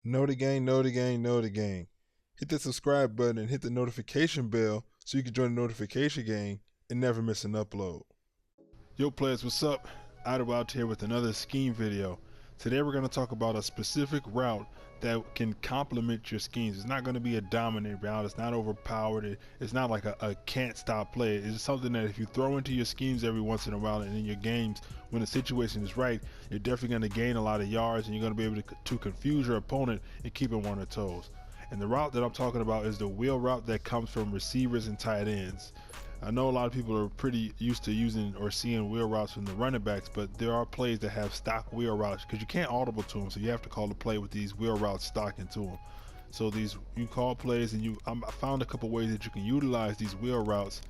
Know the game, know the game, know the game. Hit the subscribe button and hit the notification bell so you can join the notification game and never miss an upload. Yo players, what's up? Out here with another scheme video. Today we're going to talk about a specific route that can complement your schemes. It's not going to be a dominant route. It's not overpowered. It's not like a can't stop play. It's something that if you throw into your schemes every once in a while and in your games when the situation is right, you're definitely going to gain a lot of yards and you're going to be able to confuse your opponent and keep him on their toes. And the route that I'm talking about is the wheel route that comes from receivers and tight ends. I know a lot of people are pretty used to using or seeing wheel routes from the running backs, but there are plays that have stock wheel routes because you can't audible to them, so you have to call the play with these wheel routes stock into them. So these you call plays, and I found a couple ways that you can utilize these wheel routes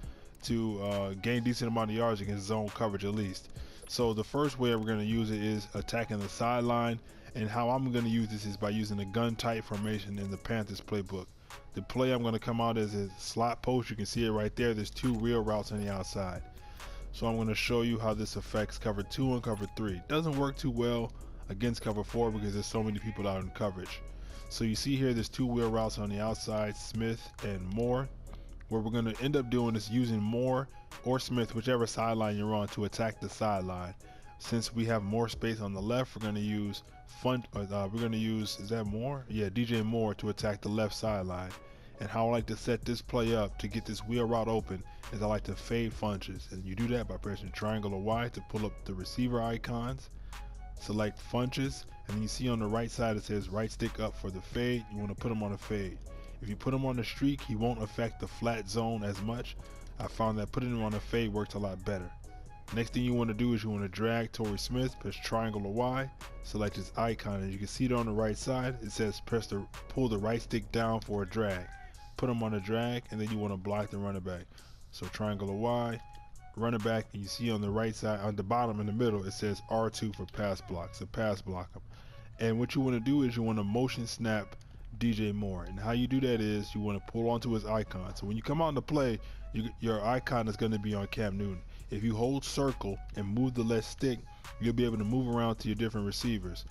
to gain decent amount of yards against zone coverage at least. So the first way we're going to use it is attacking the sideline, and how I'm going to use this is by using the gun tight formation in the Panthers playbook. The play I'm going to come out as a slot post. You can see it right there. There's two wheel routes on the outside. So I'm going to show you how this affects cover 2 and cover 3. It doesn't work too well against cover 4 because there's so many people out in coverage. So you see here there's two wheel routes on the outside, Smith and Moore. What we're going to end up doing is using Moore or Smith, whichever sideline you're on, to attack the sideline. Since we have more space on the left, we're going to use is that Moore? Yeah, DJ Moore to attack the left sideline. And how I like to set this play up to get this wheel route open is I like to fade funches, and you do that by pressing triangle or Y to pull up the receiver icons, select funches, and then you see on the right side it says right stick up for the fade. You want to put him on a fade. If you put him on the streak, he won't affect the flat zone as much. I found that putting him on a fade works a lot better. Next thing you want to do is you want to drag Torrey Smith, press triangle or Y, select his icon, and you can see it on the right side. It says pull the right stick down for a drag. Put him on a drag, and then you want to block the running back. So triangle or Y, running back, and you see on the right side, on the bottom in the middle, it says R2 for pass block. So pass block him. And what you want to do is you want to motion snap DJ Moore. And how you do that is you want to pull onto his icon. So when you come out to play, your icon is going to be on Cam Newton. If you hold circle and move the left stick, you'll be able to move around to your different receivers.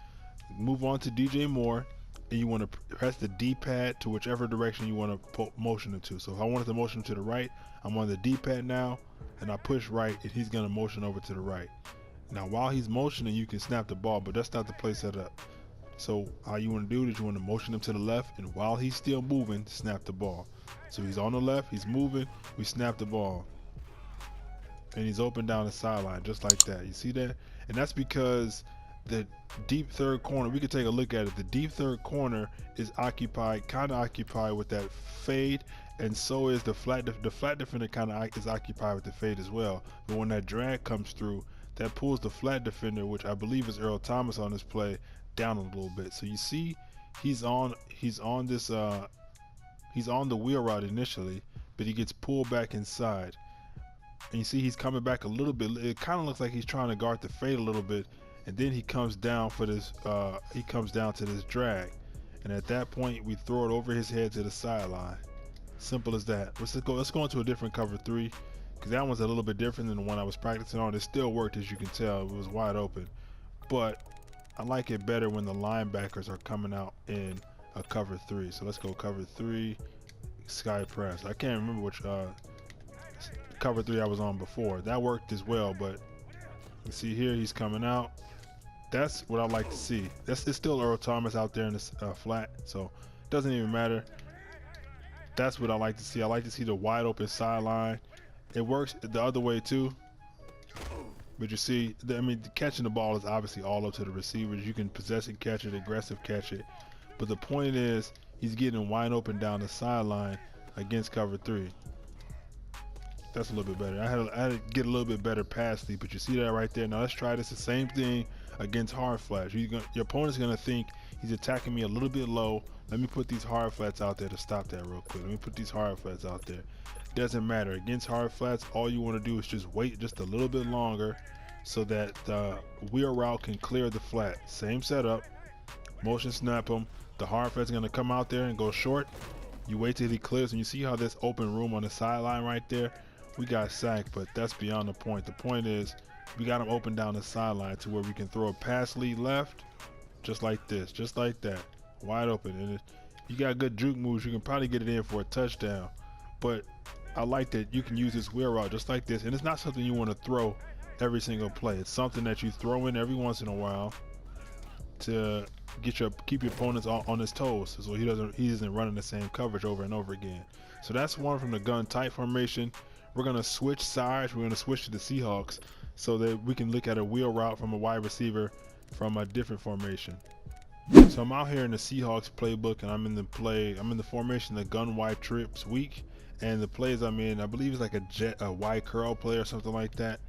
Move on to DJ Moore, and you want to press the D-pad to whichever direction you want to motion him to. So if I wanted to motion him to the right, I'm on the D-pad now, and I push right, and he's going to motion over to the right. Now while he's motioning, you can snap the ball, but that's not the play set up. So how you want to do it is you want to motion him to the left, and while he's still moving, snap the ball. So he's on the left, he's moving, we snap the ball, and he's open down the sideline just like that. You see that? And that's because the deep third corner, we could take a look at it. The deep third corner is kind of occupied with that fade, and so is the flat defender kind of is occupied with the fade as well. But when that drag comes through, that pulls the flat defender, which I believe is Earl Thomas on this play, down a little bit. So you see he's on the wheel route initially, but he gets pulled back inside. And you see he's coming back a little bit. It kind of looks like he's trying to guard the fade a little bit, and then he comes down for this he comes down to this drag, and at that point we throw it over his head to the sideline. Simple as that. Let's go into a different cover 3, because that one's a little bit different than the one I was practicing on. It still worked, as you can tell. It was wide open, but I like it better when the linebackers are coming out in a cover 3. So let's go cover 3, sky press. I can't remember which cover 3 I was on before. That worked as well, but you see here he's coming out. That's what I like to see. It's still Earl Thomas out there in this flat, so it doesn't even matter. That's what I like to see. I like to see the wide open sideline. It works the other way too, but you see, catching the ball is obviously all up to the receivers. You can possess it, catch it, aggressive catch it, but the point is he's getting wide open down the sideline against cover 3. That's a little bit better. I had to get a little bit better pass lead, but you see that right there. Now let's try this. The same thing against hard flats. Your opponent's going to think he's attacking me a little bit low. Let me put these hard flats out there to stop that real quick. Let me put these hard flats out there. Doesn't matter. Against hard flats, all you want to do is just wait just a little bit longer so that the wheel route can clear the flat. Same setup. Motion snap him. The hard flat's going to come out there and go short. You wait till he clears, and you see how there's open room on the sideline right there. We got sacked, but that's beyond the point. The point is we got him open down the sideline to where we can throw a pass lead left, just like this, just like that. wide open. And if you got good juke moves, you can probably get it in for a touchdown. But I like that you can use this wheel route just like this, and it's not something you want to throw every single play. It's something that you throw in every once in a while to keep your opponents on his toes, so he isn't running the same coverage over and over again. So that's one from the gun tight formation. We're gonna switch sides. We're gonna switch to the Seahawks so that we can look at a wheel route from a wide receiver from a different formation. So I'm out here in the Seahawks playbook, and I'm in the formation, the gun wide trips weak, and the plays I'm in, I believe it's like a wide curl play or something like that.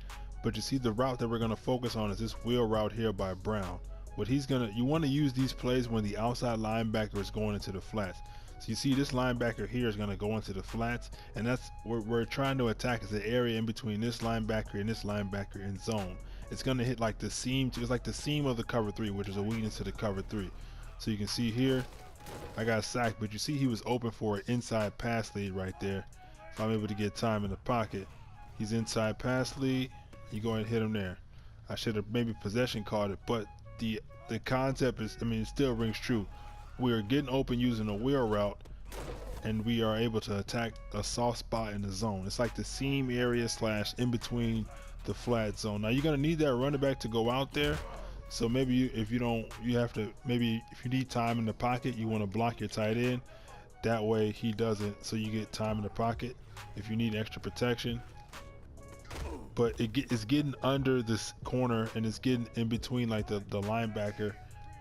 But you see, the route that we're gonna focus on is this wheel route here by Brown. You want to use these plays when the outside linebacker is going into the flats. So you see this linebacker here is going to go into the flats, and that's what we're trying to attack, is the area in between this linebacker and this linebacker in zone. It's going to hit like the seam. It's like the seam of the cover 3, which is a weakness to the cover 3. So you can see here, I got sacked, but you see he was open for an inside pass lead right there. If I'm able to get time in the pocket, he's inside pass lead. You go ahead and hit him there. I should have maybe possession called it, but the concept is, it still rings true. We are getting open using a wheel route, and we are able to attack a soft spot in the zone. It's like the seam area / in between the flat zone. Now you're gonna need that running back to go out there. So maybe if you need time in the pocket, you want to block your tight end. That way he doesn't, so you get time in the pocket if you need extra protection. But it's getting under this corner, and it's getting in between like the linebacker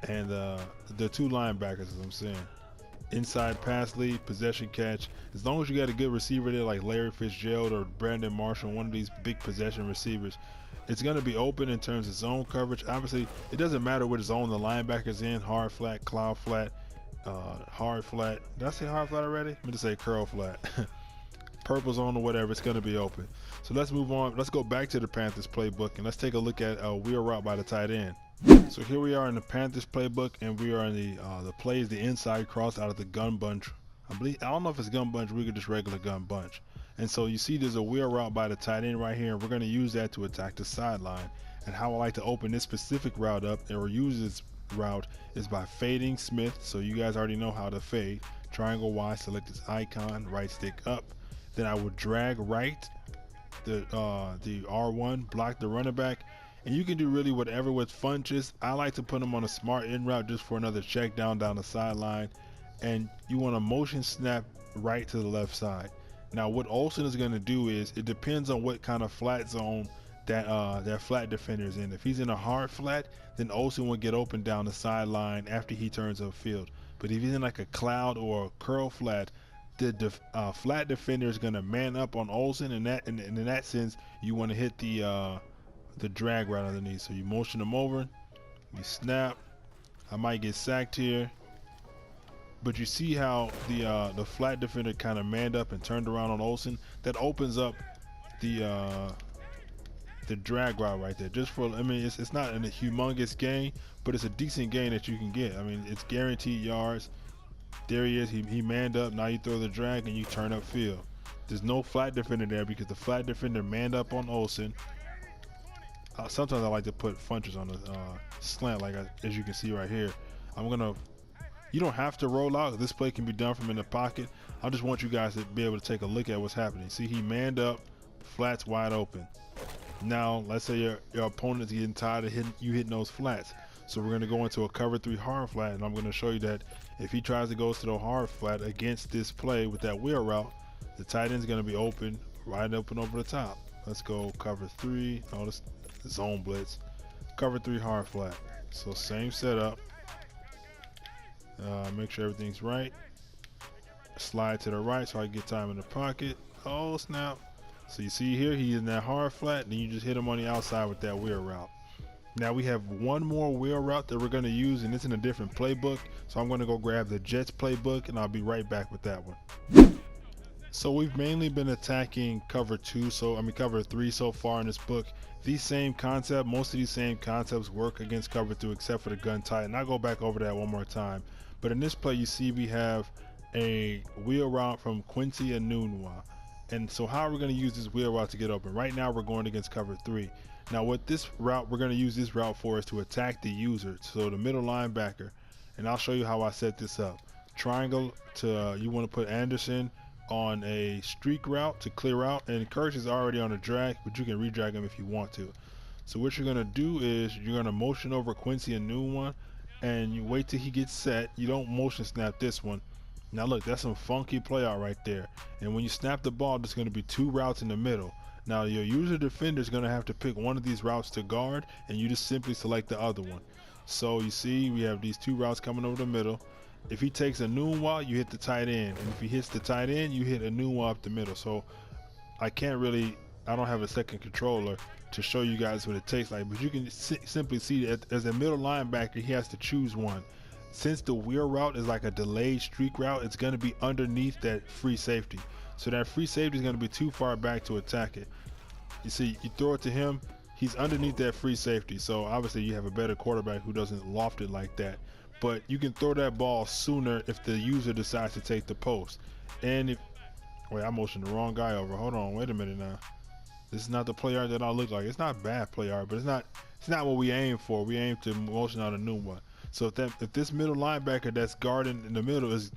and the two linebackers, as I'm saying. Inside pass lead, possession catch. As long as you got a good receiver there like Larry Fitzgerald or Brandon Marshall, one of these big possession receivers, it's going to be open in terms of zone coverage. Obviously, it doesn't matter what zone the linebacker's in, hard flat, cloud flat, hard flat. Did I say hard flat already? I'm going to say curl flat. Purple zone or whatever, it's going to be open. So let's move on. Let's go back to the Panthers playbook, and let's take a look at a wheel route by the tight end. So here we are in the Panthers playbook, and we are in the plays, the inside cross out of the gun bunch. I don't know if it's gun bunch, we could just regular gun bunch. And so you see there's a wheel route by the tight end right here, and we're going to use that to attack the sideline. And how I like to open this specific route up or use this route is by fading Smith. So you guys already know how to fade. Triangle Y, select this icon, right stick up. Then I would drag right, the R1, block the running back, and you can do really whatever with Funches. I like to put them on a smart in route just for another check down the sideline, and you want to motion snap right to the left side. Now what Olsen is going to do is, it depends on what kind of flat zone that flat defender is in. If he's in a hard flat, then Olsen will get open down the sideline after he turns upfield. But if he's in like a cloud or a curl flat, the flat defender is going to man up on Olsen, and in that sense, you want to hit the drag right underneath. So you motion him over, you snap. I might get sacked here, but you see how the flat defender kind of manned up and turned around on Olsen. That opens up the drag route right there. Just for, it's not a humongous gain, but it's a decent gain that you can get. It's guaranteed yards. There he is. He manned up. Now you throw the drag and you turn up field. There's no flat defender there because the flat defender manned up on Olsen. Sometimes I like to put Funches on the slant, as you can see right here. You don't have to roll out. This play can be done from in the pocket. I just want you guys to be able to take a look at what's happening. See, he manned up, flats wide open. Now, let's say your opponent's getting tired of hitting those flats. So we're going to go into a cover 3 hard flat, and I'm going to show you that if he tries to go to the hard flat against this play with that wheel route, the tight end's going to be open, right open over the top. Let's go cover 3. Notice zone blitz, cover 3 hard flat. So same setup. Make sure everything's right. Slide to the right so I can get time in the pocket. Oh snap! So you see here, he's in that hard flat, and then you just hit him on the outside with that wheel route. Now we have one more wheel route that we're going to use, and it's in a different playbook. So I'm going to go grab the Jets playbook, and I'll be right back with that one. So we've mainly been attacking cover 2, cover 3 so far in this book. Most of these same concepts work against cover 2 except for the gun tight, and I'll go back over that one more time. But in this play, you see we have a wheel route from Quincy Enunwa. And so how are we going to use this wheel route to get open? Right now we're going against cover 3. Now what this route we're going to use this route for is to attack the user, so the middle linebacker. and I'll show you how I set this up. Triangle to you want to put Anderson on a streak route to clear out, and Kirsch is already on a drag, but you can redrag him if you want to. So what you're gonna do is you're gonna motion over Quincy a new one, and you wait till he gets set. You don't motion snap this one. Now look, that's some funky play out right there. And when you snap the ball, there's gonna be two routes in the middle. Now your user defender is gonna have to pick one of these routes to guard, and you just simply select the other one. So you see we have these two routes coming over the middle. If he takes a noon wall, you hit the tight end, and if he hits the tight end, you hit a noon wall up the middle. So I don't have a second controller to show you guys what it takes like, but you can simply see that as a middle linebacker, he has to choose one. Since the wheel route is like a delayed streak route, it's going to be underneath that free safety. So that free safety is going to be too far back to attack it. You see, you throw it to him, he's underneath that free safety. So obviously you have a better quarterback who doesn't loft it like that. But you can throw that ball sooner if the user decides to take the post. And if, wait, I motioned the wrong guy over. Hold on, wait a minute now. This is not the play art that I look like. It's not bad play art, but it's not what we aim for. We aim to motion out a new one. So if this middle linebacker that's guarding in the middle is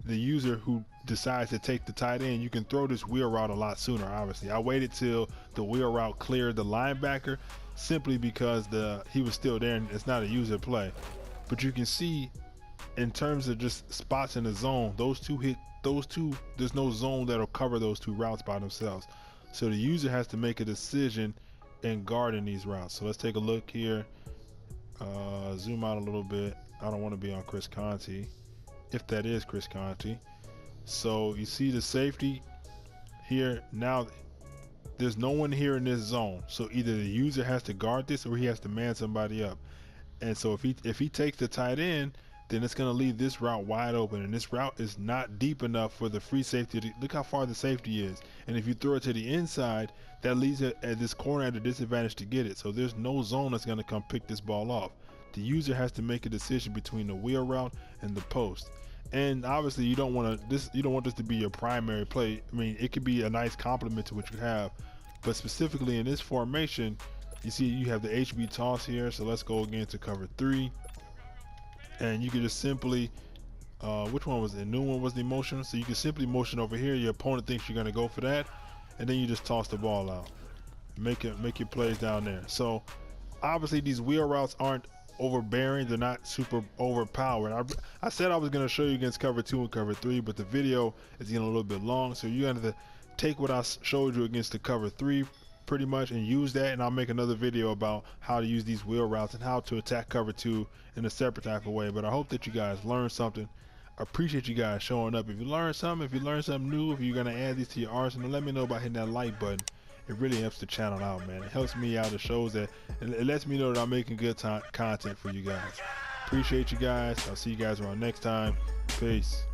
the user who decides to take the tight end, you can throw this wheel route a lot sooner. Obviously, I waited till the wheel route cleared the linebacker simply because he was still there and it's not a user play. But you can see in terms of just spots in the zone, those two, there's no zone that'll cover those two routes by themselves. So the user has to make a decision in guarding these routes. So let's take a look here. Zoom out a little bit. I don't want to be on Chris Conti, if that is Chris Conti. So you see the safety here. Now there's no one here in this zone. So either the user has to guard this or he has to man somebody up. And so if he takes the tight end, then it's going to leave this route wide open, and this route is not deep enough for the free safety to, look how far the safety is. And if you throw it to the inside, that leaves it at this corner at a disadvantage to get it. So there's no zone that's going to come pick this ball off. The user has to make a decision between the wheel route and the post. And obviously you don't want this to be your primary play. I mean, it could be a nice complement to what you have, but specifically in this formation, you see you have the HB toss here. So let's go again to cover 3. And you can just simply, which one was it? New one was the motion. So you can simply motion over here. Your opponent thinks you're going to go for that, and then you just toss the ball out. Make your plays down there. So obviously these wheel routes aren't overbearing. They're not super overpowered. I said I was going to show you against cover 2 and cover 3, but the video is getting a little bit long. So you're going to take what I showed you against the cover 3 pretty much and use that, and I'll make another video about how to use these wheel routes and how to attack cover 2 in a separate type of way. But I hope that you guys learned something. I appreciate you guys showing up. If you learned something, new, if you're gonna add these to your arsenal, let me know by hitting that like button. It really helps the channel out, man. It helps me out. It shows that, it lets me know that I'm making good content for you guys. Appreciate you guys. I'll see you guys around next time. Peace.